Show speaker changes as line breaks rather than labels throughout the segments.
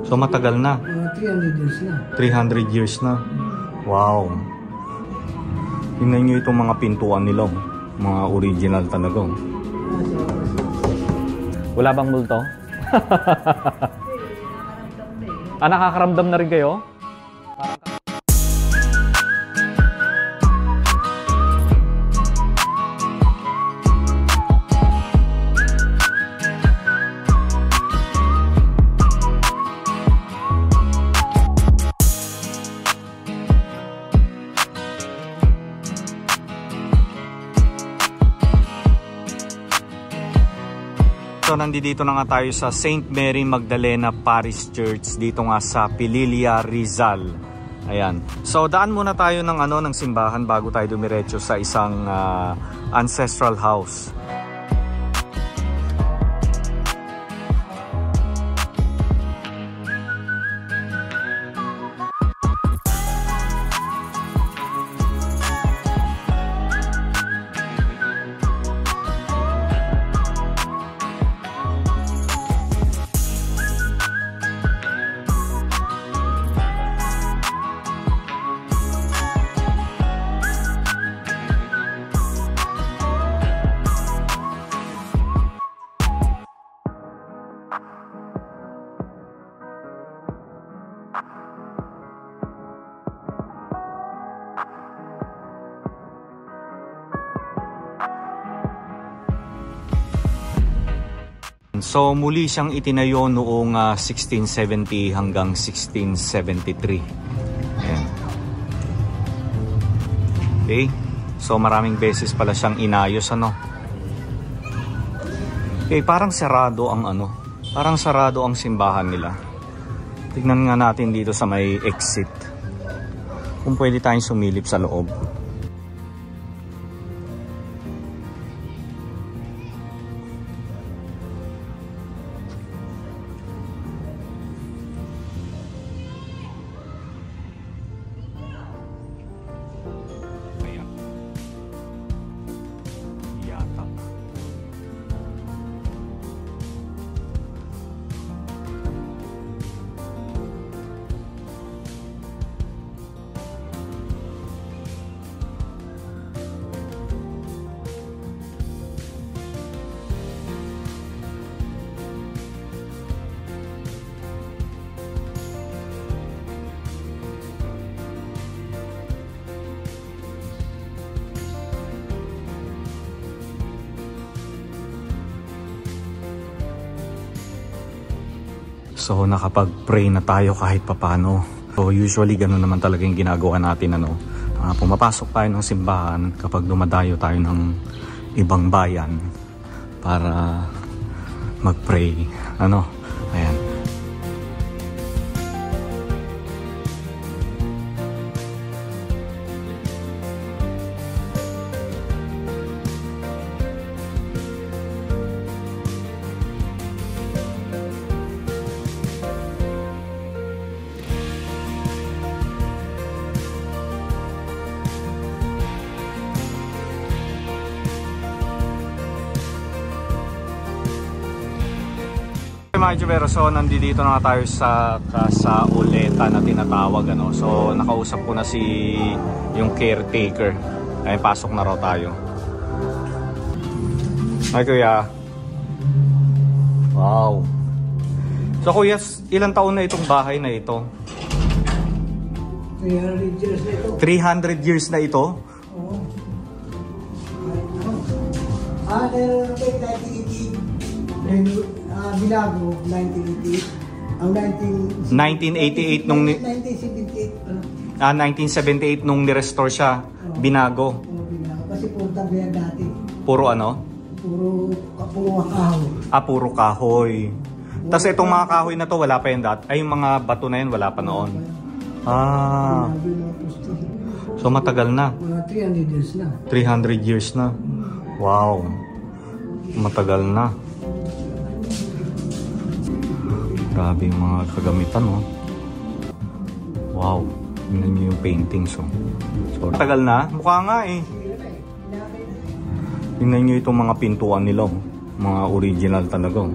So matagal na.
300 years na.
300 years na. Wow. Tingnan nyo itong mga pintuan nila. Mga original talaga. Wala bang multo? Nakakaramdam na rin kayo? So nandito na nga tayo sa St. Mary Magdalena Parish Church dito nga sa Pililla, Rizal. Ayan. So daan muna tayo ng simbahan bago tayo dumiretso sa isang ancestral house. So muli siyang itinayo noong 1670 hanggang 1673. Ayan. Okay. So maraming beses pala siyang inayos Okay, parang sarado ang Parang sarado ang simbahan nila. Tignan nga natin dito sa may exit. Kung pwede tayong sumilip sa loob. So nakapag-pray na tayo kahit papano. So usually ganoon naman talaga yung ginagawa natin pumapasok tayo ng simbahan kapag dumadayo tayo ng ibang bayan para mag-pray. Ayan. Mga Jubero, so nandito na tayo sa Kasauleta na tinatawag So nakausap ko na yung caretaker. Ay pasok na raw tayo. Ay kuya. Wow. So kuya, ilang taon na itong bahay na ito?
300 years na ito.
300 years na ito?
Oo. Meron na kayo 1980. Binago, 1988. Ang
1988 nung
1978.
1978 nung ni-restore siya, binago.
Binago. Kasi puro tabihan dati.
Puro
Puro kahoy.
Puro kahoy. Tapos itong mga kahoy na to, wala pa yun dati. Ay, yung mga bato na yun, wala pa noon. So matagal na.
300 years na.
300 years na. Wow. Matagal na. Grabe yung mga kagamitan, Wow. Tingnan nyo yung paintings, So, tagal na. Mukha nga eh. Tingnan nyo itong mga pintuan nila, Mga original talaga,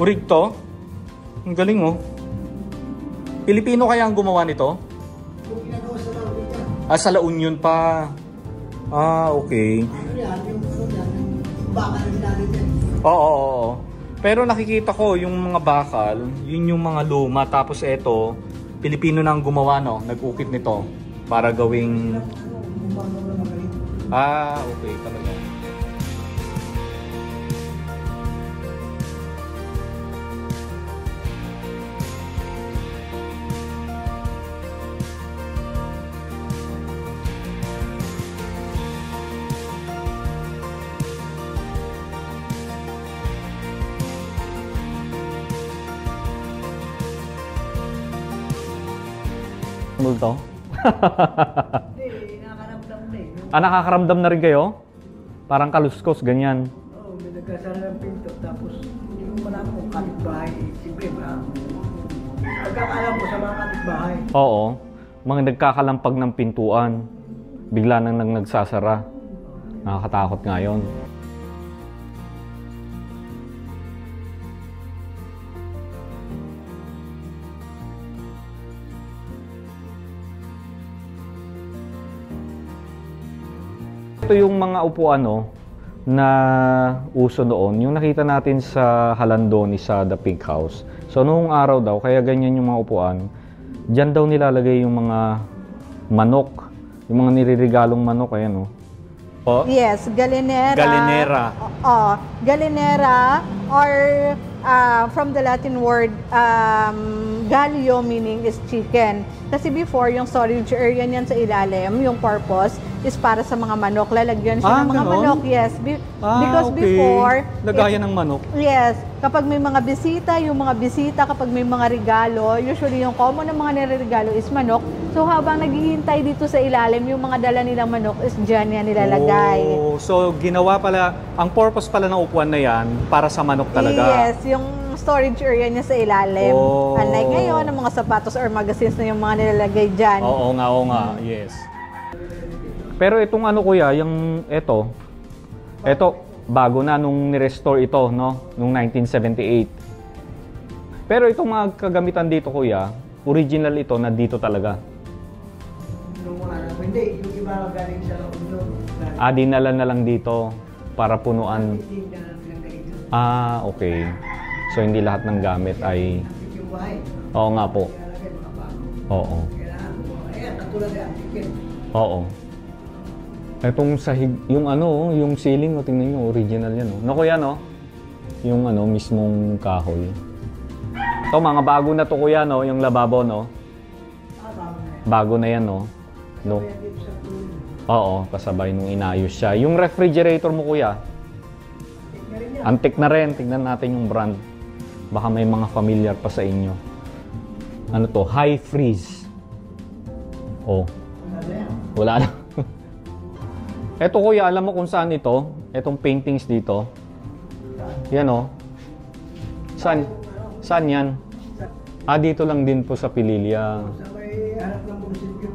Urig to? Ang galing oh. Pilipino kaya ang gumawa nito?
Kung ginagawa sa La Union.
Ah, sa La Union pa. Ah, okay.
Ano yan? Yung baka na ginagawa dyan.
Oo. Pero nakikita ko yung mga bakal, yun yung mga luma. Tapos eto, Pilipino na ang gumawa, no? Nag-ukit nito para gawing... Ah, okay talaga. Multo?
Hindi, nakakaramdam na eh.
Ah, nakakaramdam na rin kayo? Parang kaluskos, ganyan.
Oo, may nagkasara ng pinto. Tapos, hindi ko pala kung kapitbahay. Siyempre ba? Pagkakalam ko sa mga kapitbahay.
Oo. Mga nagkakalampag ng pintuan. Bigla nang nagsasara. Nakakatakot nga yun. Ito yung mga upuan na uso noon. Yung nakita natin sa Halandoni sa The Pink House. So noong araw daw, kaya ganyan yung mga upuan. Diyan daw nilalagay yung mga manok. Yung mga niririgalong manok, ayan Oh.
Yes, galinera.
Galinera.
Galinera or from the Latin word gallio meaning is chicken. Kasi before, yung storage area niyan sa ilalim, yung purpose is para sa mga manok. Lalagyan siya ng mga
ganon?
manok. Yes. Because
okay.
before...
Lagayan ng manok.
Yes. Kapag may mga bisita, kapag may mga regalo, usually yung common na mga niregalo is manok. So habang naghihintay dito sa ilalim, yung mga dala nilang manok is dyan yan nilalagay.
Oh, so ginawa pala, ang purpose pala ng upuan na yan, para sa manok talaga.
Yes, yung storage area niya sa ilalim.
Oh.
Unlike ngayon, ang mga sapatos or magazines na yung mga nilalagay dyan.
Oo nga, yes. Pero itong kuya, yung ito bago na nung ni-restore ito, no? Nung 1978. Pero itong mga kagamitan dito, kuya, original ito, na dito talaga.
Hindi, yung iba galing sa Union.
Dinala na lang dito para punuan. Ah, okay. So hindi lahat ng gamit ay...
Yung bahay.
Oo nga po. Oo.
Ayan, katulad yan, chicken.
Oo. Etong sahig, yung yung ceiling, tingnan nyo, original yan. No, kuya, no? Yung mismong kahoy. Ito, mga bago na to, kuya, no? Yung lababo, no? Bago na yan, no? No? Oo, kasabay nung inayos siya. Yung refrigerator mo, kuya, antique na rin. Tignan natin yung brand. Baka may mga familiar pa sa inyo. Ano to? High freeze. Oh. Wala na. Eto, kuya, alam mo kung saan ito? Etong paintings dito. Yan Saan? Saan yan? Dito lang din po sa Pililya.
Sa may harap ng munisipyo.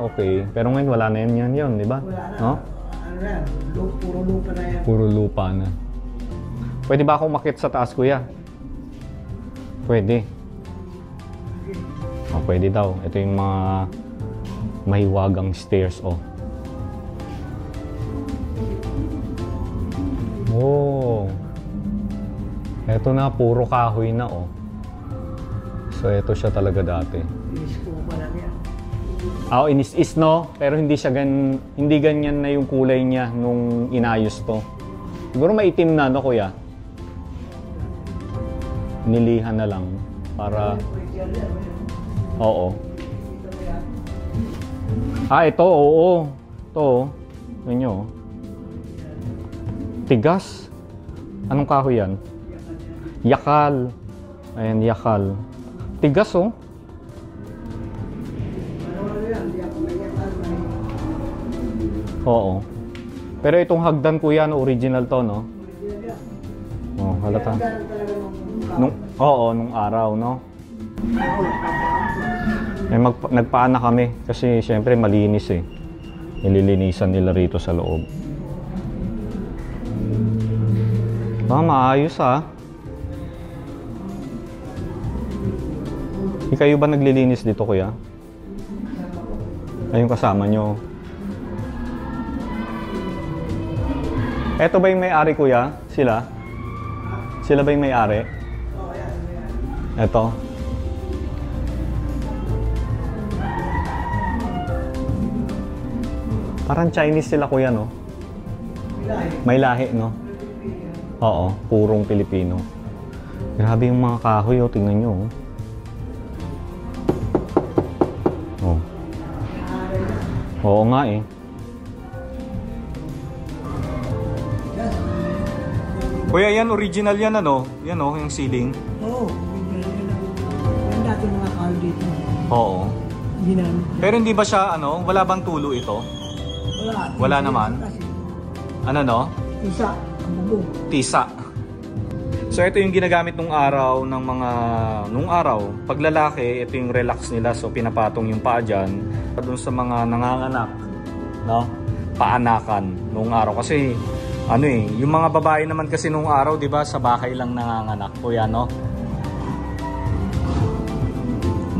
Okay. Pero ngayon wala na yan, di ba?
Wala na.
No?
Ano yan? Puro lupa na yan.
Puro lupa na. Pwede ba akong makit sa taas, kuya? Pwede. Pwede daw. Ito yung mga mahiwagang stairs, Ito na, puro kahoy na, So, ito siya talaga dati.
Inis ko pa lang yan.
Inis-is, no? Pero hindi ganyan na yung kulay niya nung inayos to. Siguro maitim na, no, kuya? Nilihan na lang para... Oo. Ito, oo. Ito, yun. Tigas. Anong kahoy yan? Yakal. Ayan, yakal. Tigas, Oo. Pero itong hagdan, kuya, original to, no? Halata. Nung araw, no? Nagpaan na kami kasi syempre malinis nililinisan nila rito sa loob. Maayos Kayo ba naglilinis dito, kuya? Ay, yung kasama nyo. Eto ba yung may-ari, kuya? Sila? Sila ba yung may-ari? Eto. Parang Chinese sila, kuya, no? May lahi, no? Oo, purong Pilipino. Grabe yung mga kahoy, oh. Tingnan nyo, oh. Oh. Oo nga, eh. Kuya, yan, original yan, ano? Yan, oh, yung ceiling.
Oo. Yan dati mga kalo dito.
Oo.
Ginamit.
Pero hindi ba siya, ano, wala bang tulo ito?
Wala.
Wala naman? Ano, no?
Tisa. Ang bubong.
Tisa. So, ito yung ginagamit nung araw ng mga... Nung araw, pag lalaki, ito yung relax nila. So, pinapatong yung paa dyan. Doon sa mga nanganganak, no? Paanakan nung araw. Kasi... Ano eh, yung mga babae naman kasi nung araw, 'di ba, sa bahay lang nanganganak, kuya, no?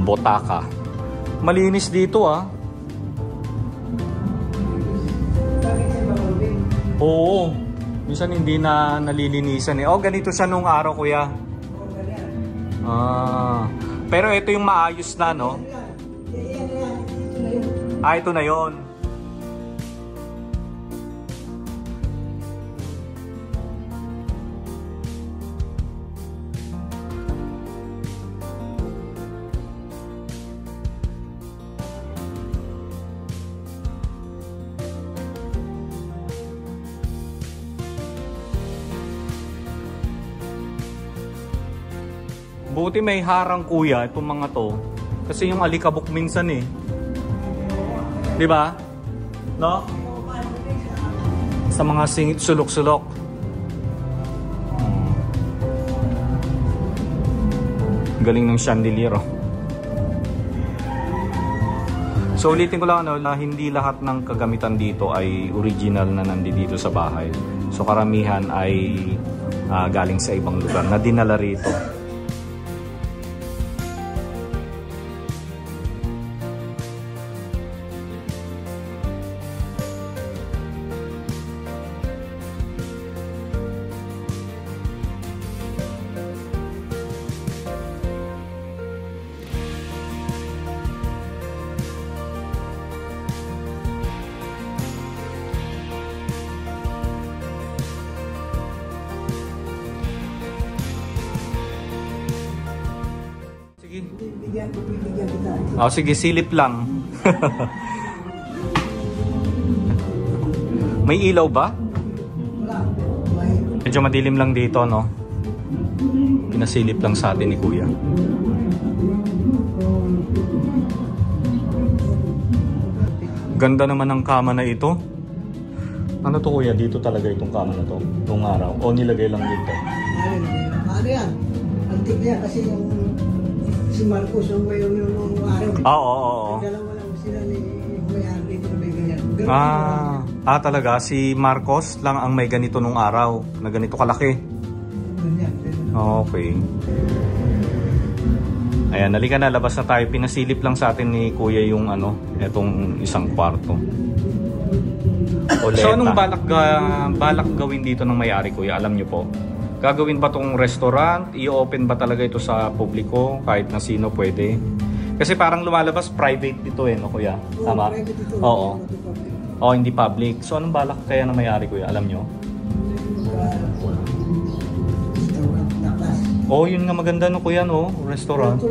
Botaka. Malinis dito, ah. Oo. Minsan hindi na nalilinisan eh. Oh, ganito siya nung araw, kuya. Ah. Pero ito yung maayos na, no? Ah, ito na 'yon. Buti may harang, kuya, itong mga to. Kasi yung alikabok minsan eh. 'Di ba? No? Sa mga sulok-sulok. Galing ng chandelier, oh. So ulitin ko lang, ano, na hindi lahat ng kagamitan dito ay original na nandito sa bahay. So karamihan ay galing sa ibang lugar na dinala rito.
Bibigyan kita.
Oh, sige, silip lang. May ilaw ba?
Wala.
Medyo madilim lang dito, no? Pinasilip lang sa atin ni kuya. Ganda naman ng kama na ito. Ano to, kuya? Dito talaga itong kama na to? Itong araw? O nilagay lang dito?
Ano yan? Antik yan kasi yung si Marcos yung may yung araw.
Oo.
Dalawa lang sila ni may-ari dito na may ganyan.
Talaga? Si Marcos lang ang may ganito nung araw, na ganito kalaki.
Ganyan.
Okay. Ayan, halika na, labas na tayo. Pinasilip lang sa atin ni kuya yung ano, itong isang kwarto. So anong balak gawin dito ng may-ari, kuya? Alam nyo po? Gagawin ba tong restaurant? I-open ba talaga ito sa publiko? Kahit na sino pwede? Kasi parang lumalabas private dito eh, no, kuya? Tama? Oo. Oo, hindi public. So anong balak kaya ng may-ari, kuya? Alam nyo? Oh, yun nga maganda, no, kuya, no? Restaurant.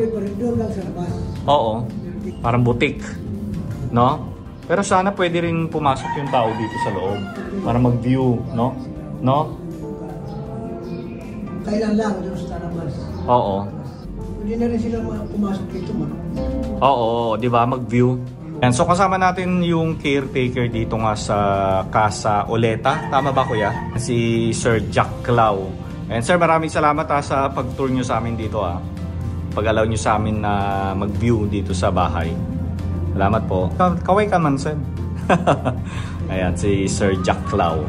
Oo. Parang boutique. No? Pero sana pwede rin pumasok yung tao dito sa loob. Para mag-view, no? No?
Kailan lang doon sa labas.
Oo.
Hindi na rin sila pumasok dito, man.
Oo, di ba? Mag-view. And so kasama natin yung caretaker dito nga sa Casa Oleta. Tama ba, kuya? Si Sir Jack Clau. And sir, maraming salamat sa pag-tour nyo sa amin dito. Pag-allow nyo sa amin na mag-view dito sa bahay. Salamat po. Kaway ka man, sir. Ayan, si Sir Jack Clau.